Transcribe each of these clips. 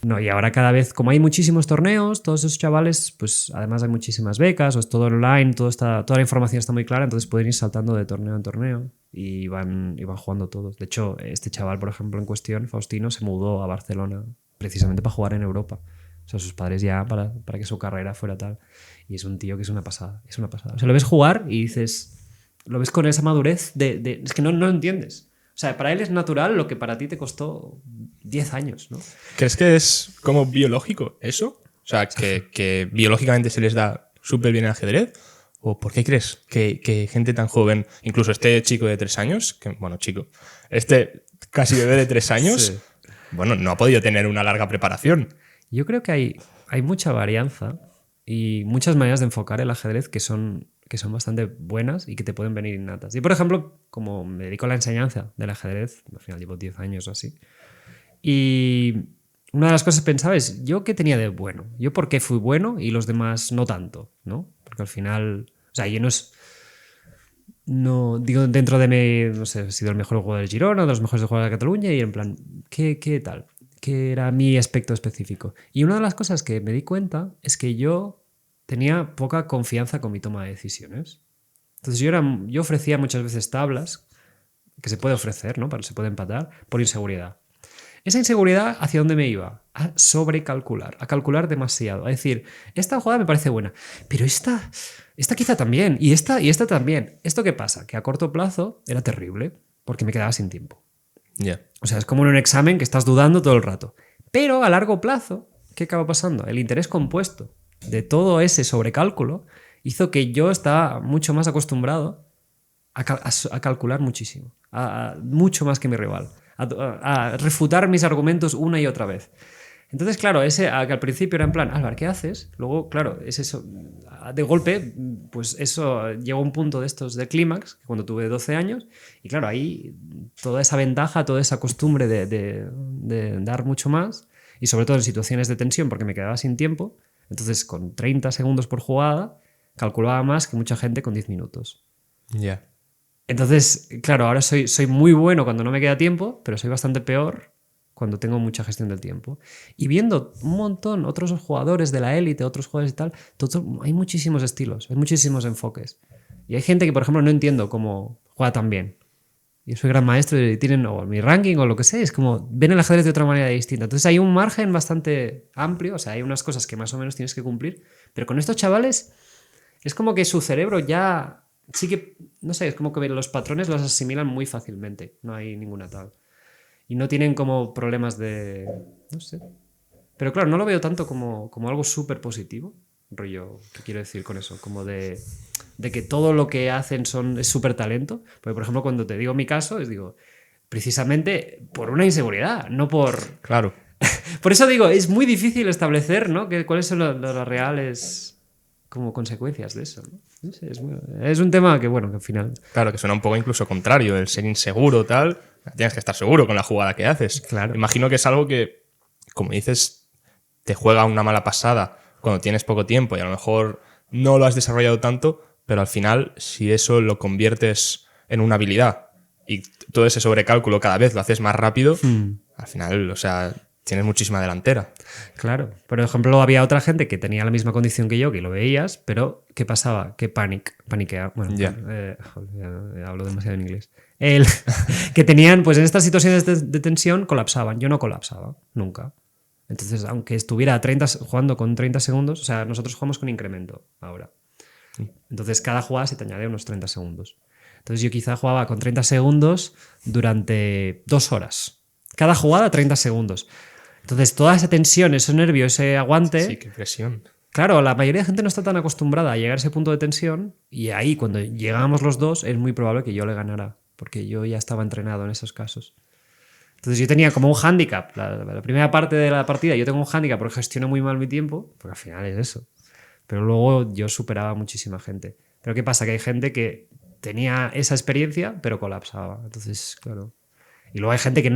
No, y ahora cada vez, como hay muchísimos torneos, todos esos chavales, pues además hay muchísimas becas, o es todo online, toda la información está muy clara, entonces pueden ir saltando de torneo en torneo y van jugando todos. De hecho, este chaval, por ejemplo, en cuestión, Faustino, se mudó a Barcelona precisamente para jugar en Europa. O sea, sus padres ya para que su carrera fuera tal. Y es un tío que es una pasada, es una pasada. O sea, lo ves jugar y dices, lo ves con esa madurez es que no lo entiendes. O sea, para él es natural lo que para ti te costó 10 años, ¿no? ¿Crees que es como biológico eso? O sea, que biológicamente se les da súper bien el ajedrez. ¿O por qué crees que gente tan joven, incluso este chico de 3 años, este casi bebé de 3 años, Sí. bueno, no ha podido tener una larga preparación? Yo creo que hay mucha varianza y muchas maneras de enfocar el ajedrez que son bastante buenas y que te pueden venir innatas. Y por ejemplo, como me dedico a la enseñanza del ajedrez, al final llevo 10 años o así, y una de las cosas que pensaba es, ¿yo qué tenía de bueno? ¿Yo por qué fui bueno y los demás no tanto? ¿No? Porque al final, o sea, yo no es... No, digo, dentro de mí, no sé, he sido el mejor jugador del Girona, de los mejores jugadores de Cataluña y en plan, ¿qué tal? ¿Qué era mi aspecto específico? Y una de las cosas que me di cuenta es que yo tenía poca confianza con mi toma de decisiones. Entonces yo ofrecía muchas veces tablas, que se puede ofrecer, ¿no? Se puede empatar, por inseguridad. Esa inseguridad, ¿hacia dónde me iba? A sobrecalcular, a calcular demasiado. A decir, esta jugada me parece buena, pero esta quizá también, y esta también. ¿Esto qué pasa? Que a corto plazo era terrible, porque me quedaba sin tiempo. Ya. O sea, es como en un examen que estás dudando todo el rato. Pero a largo plazo, ¿qué acaba pasando? El interés compuesto de todo ese sobrecálculo hizo que yo estaba mucho más acostumbrado a calcular muchísimo, mucho más que mi rival, a refutar mis argumentos una y otra vez. Entonces, claro, que al principio era en plan, Álvaro, ¿qué haces? Luego, claro, es eso. De golpe, pues eso llegó a un punto de estos de clímax, cuando tuve 12 años, y claro, ahí toda esa ventaja, toda esa costumbre de dar mucho más, y sobre todo en situaciones de tensión, porque me quedaba sin tiempo, entonces con 30 segundos por jugada, calculaba más que mucha gente con 10 minutos. Ya. Entonces, claro, ahora soy muy bueno cuando no me queda tiempo, pero soy bastante peor cuando tengo mucha gestión del tiempo. Y viendo un montón otros jugadores de la élite, otros jugadores y tal, hay muchísimos estilos, hay muchísimos enfoques. Y hay gente que, por ejemplo, no entiendo cómo juega tan bien. Yo soy gran maestro y tienen o mi ranking o lo que sea, es como ven el ajedrez de otra manera distinta. Entonces hay un margen bastante amplio, o sea, hay unas cosas que más o menos tienes que cumplir, pero con estos chavales es como que su cerebro ya sí que, no sé, es como que los patrones los asimilan muy fácilmente, no hay ninguna tal. Y no tienen como problemas de, no sé. Pero claro, no lo veo tanto como algo súper positivo, rollo, ¿qué quiero decir con eso? Como de que todo lo que hacen es súper talento. Porque, por ejemplo, cuando te digo mi caso, les digo, precisamente por una inseguridad, no por... Claro. Por eso digo, es muy difícil establecer, ¿no? Cuáles son las reales como consecuencias de eso, ¿no? No sé, es un tema que, bueno, que al final... Claro, que suena un poco incluso contrario, el ser inseguro, tal. Tienes que estar seguro con la jugada que haces. Claro. Imagino que es algo que, como dices, te juega una mala pasada cuando tienes poco tiempo y a lo mejor no lo has desarrollado tanto, pero al final, si eso lo conviertes en una habilidad y todo ese sobrecálculo cada vez lo haces más rápido, al final, o sea, tienes muchísima delantera. Claro. Por ejemplo, había otra gente que tenía la misma condición que yo, que lo veías, pero ¿qué pasaba? Que paniquea. Bueno, Ya. joder, hablo demasiado en inglés. Que tenían, pues en estas situaciones de tensión, colapsaban. Yo no colapsaba, nunca. Entonces, aunque estuviera jugando con 30 segundos, o sea, nosotros jugamos con incremento ahora. Entonces, cada jugada se te añade unos 30 segundos. Entonces, yo quizá jugaba con 30 segundos durante 2 horas. Cada jugada, 30 segundos. Entonces, toda esa tensión, ese nervio, ese aguante. Sí, qué presión. Claro, la mayoría de gente no está tan acostumbrada a llegar a ese punto de tensión. Y ahí, cuando llegábamos los dos, es muy probable que yo le ganara. Porque yo ya estaba entrenado en esos casos. Entonces, yo tenía como un hándicap. La primera parte de la partida, yo tengo un hándicap porque gestiono muy mal mi tiempo. Porque al final es eso. Pero luego yo superaba a muchísima gente. Pero ¿qué pasa? Que hay gente que tenía esa experiencia, pero colapsaba. Entonces, claro. Y luego hay gente que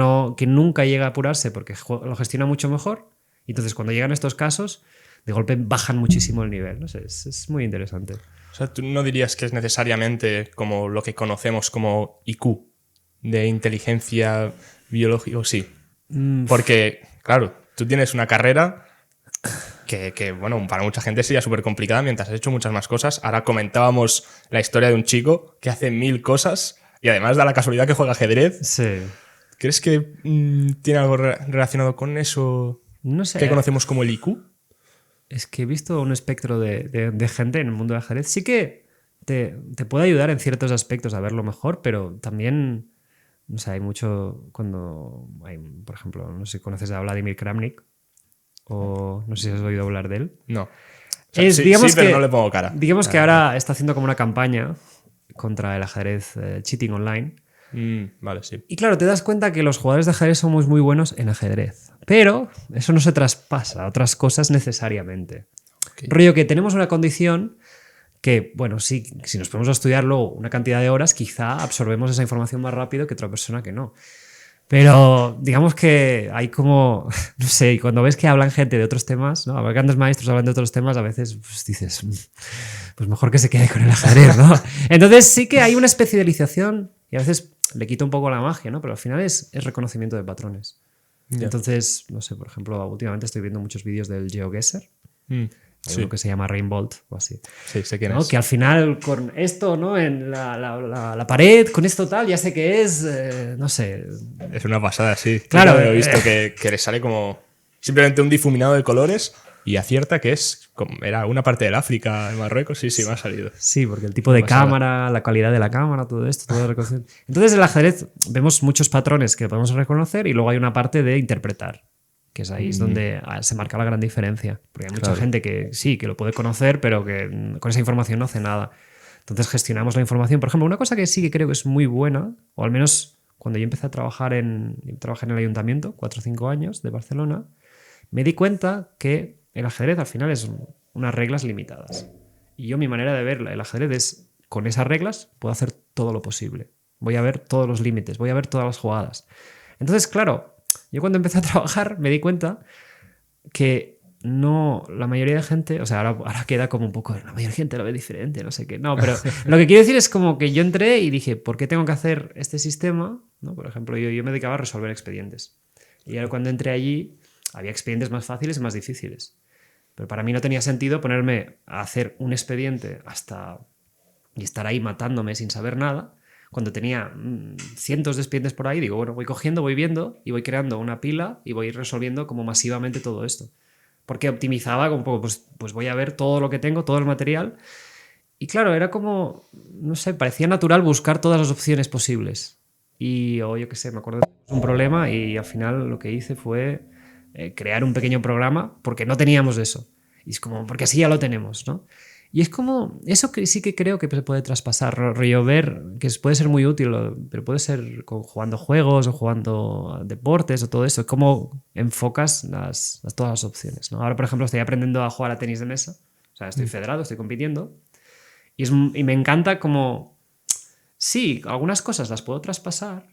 nunca llega a apurarse porque lo gestiona mucho mejor. Y entonces, cuando llegan estos casos, de golpe bajan muchísimo el nivel. No sé, es muy interesante. O sea, tú no dirías que es necesariamente como lo que conocemos como IQ, de inteligencia biológica, sí. Porque, claro, tú tienes una carrera que, bueno, para mucha gente sería súper complicada mientras has hecho muchas más cosas. Ahora comentábamos la historia de un chico que hace 1000 cosas y además da la casualidad que juega ajedrez. Sí. ¿Crees que tiene algo relacionado con eso No sé. que conocemos como el IQ? Es que he visto un espectro de gente en el mundo del ajedrez. Sí que te puede ayudar en ciertos aspectos a verlo mejor, pero también, no sé, hay mucho cuando hay, por ejemplo, no sé si conoces a Vladimir Kramnik o no sé si has oído hablar de él. No. O sea, sí, pero no le pongo cara. Digamos que ahora está haciendo como una campaña contra el ajedrez cheating online. Vale, sí. Y claro, te das cuenta que los jugadores de ajedrez somos muy buenos en ajedrez. Pero eso no se traspasa a otras cosas necesariamente. Okay. Rollo que tenemos una condición que, bueno, sí, si nos ponemos a estudiar luego una cantidad de horas, quizá absorbemos esa información más rápido que otra persona que no. Pero digamos que hay como, no sé, y cuando ves que hablan gente de otros temas, ¿no? Grandes maestros hablan de otros temas, a veces pues, dices, pues mejor que se quede con el ajedrez, ¿no? Entonces sí que hay una especialización y a veces le quita un poco la magia, ¿no? Pero al final es reconocimiento de patrones. Yeah. Entonces, no sé, por ejemplo, últimamente estoy viendo muchos vídeos del GeoGuessr. Hay uno que se llama Rainbolt o así. Sí, sé quién ¿no? es. Que al final con esto, ¿no? En la pared, con esto tal, ya sé que es, no sé. Es una pasada, sí. Claro. Yo he visto que le sale como simplemente un difuminado de colores y acierta que es como, era una parte del África, de Marruecos. Sí, me ha salido. Sí, porque el tipo de cámara, la calidad de la cámara, todo esto, todo reconocer. Entonces en el ajedrez vemos muchos patrones que podemos reconocer y luego hay una parte de interpretar. Que es ahí es donde se marca la gran diferencia. Porque hay mucha gente que sí, que lo puede conocer, pero que con esa información no hace nada. Entonces gestionamos la información. Por ejemplo, una cosa que sí que creo que es muy buena, o al menos cuando yo empecé a trabajar trabajé en el ayuntamiento, 4 o 5 años, de Barcelona, me di cuenta que el ajedrez al final es unas reglas limitadas. Y yo mi manera de ver el ajedrez es, con esas reglas puedo hacer todo lo posible. Voy a ver todos los límites, voy a ver todas las jugadas. Entonces, claro, yo cuando empecé a trabajar me di cuenta que no, la mayoría de gente, o sea, ahora queda como un poco, la mayoría de gente lo ve diferente, no sé qué, no, pero lo que quiero decir es como que yo entré y dije, ¿por qué tengo que hacer este sistema? ¿No? Por ejemplo, yo me dedicaba a resolver expedientes. Y ahora cuando entré allí había expedientes más fáciles y más difíciles. Pero para mí no tenía sentido ponerme a hacer un expediente y estar ahí matándome sin saber nada. Cuando tenía cientos de expedientes por ahí, digo, bueno, voy cogiendo, voy viendo y voy creando una pila y voy resolviendo como masivamente todo esto. Porque optimizaba como un poco, pues voy a ver todo lo que tengo, todo el material. Y claro, era como, no sé, parecía natural buscar todas las opciones posibles. Y yo qué sé, me acuerdo de un problema y al final lo que hice fue crear un pequeño programa porque no teníamos eso. Y es como, porque así ya lo tenemos, ¿no? Y es como, eso que sí que creo que se puede traspasar, rollo ver, que puede ser muy útil, pero puede ser jugando juegos o jugando deportes o todo eso, cómo enfocas todas las opciones, ¿no? Ahora, por ejemplo, estoy aprendiendo a jugar a tenis de mesa, o sea, estoy federado, estoy compitiendo, y me encanta como, sí, algunas cosas las puedo traspasar,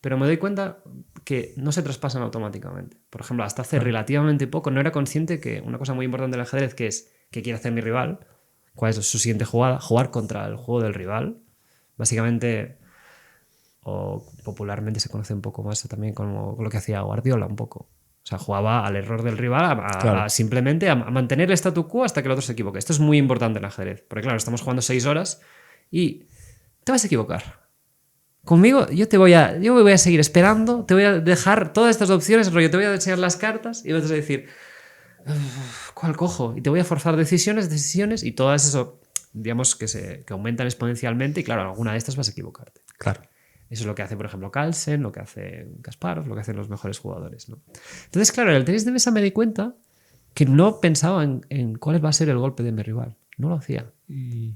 pero me doy cuenta que no se traspasan automáticamente. Por ejemplo, hasta hace relativamente poco no era consciente que una cosa muy importante del ajedrez, que es qué quiere hacer mi rival, cuál es su siguiente jugada, jugar contra el juego del rival. Básicamente, o popularmente se conoce un poco más también como lo que hacía Guardiola un poco. O sea, jugaba al error del rival, simplemente a mantener el statu quo hasta que el otro se equivoque. Esto es muy importante en el ajedrez, porque claro, estamos jugando 6 horas y te vas a equivocar. Conmigo yo voy a seguir esperando, te voy a dejar todas estas opciones, rollo, te voy a enseñar las cartas y vas a decir, ¿cuál cojo? Y te voy a forzar decisiones y todas eso, digamos, que aumentan exponencialmente y claro, alguna de estas vas a equivocarte. Claro. Eso es lo que hace, por ejemplo, Carlsen, lo que hace Kasparov, lo que hacen los mejores jugadores, ¿no? Entonces, claro, en el tenis de mesa me di cuenta que no pensaba en cuál va a ser el golpe de mi rival. No lo hacía.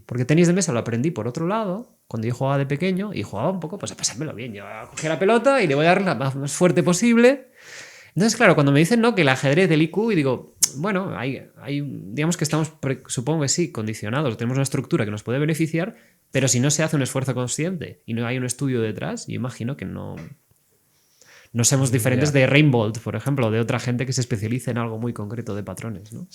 Porque tenis de mesa lo aprendí por otro lado, cuando yo jugaba de pequeño y jugaba un poco pues a pasármelo bien. Yo cogía la pelota y le voy a dar la más fuerte posible. Entonces, claro, cuando me dicen, ¿no?, que el ajedrez del IQ, y digo, bueno, digamos que estamos, supongo que sí, condicionados, tenemos una estructura que nos puede beneficiar, pero si no se hace un esfuerzo consciente y no hay un estudio detrás, yo imagino que no somos diferentes de Rainbolt, por ejemplo, o de otra gente que se especialice en algo muy concreto de patrones, ¿no?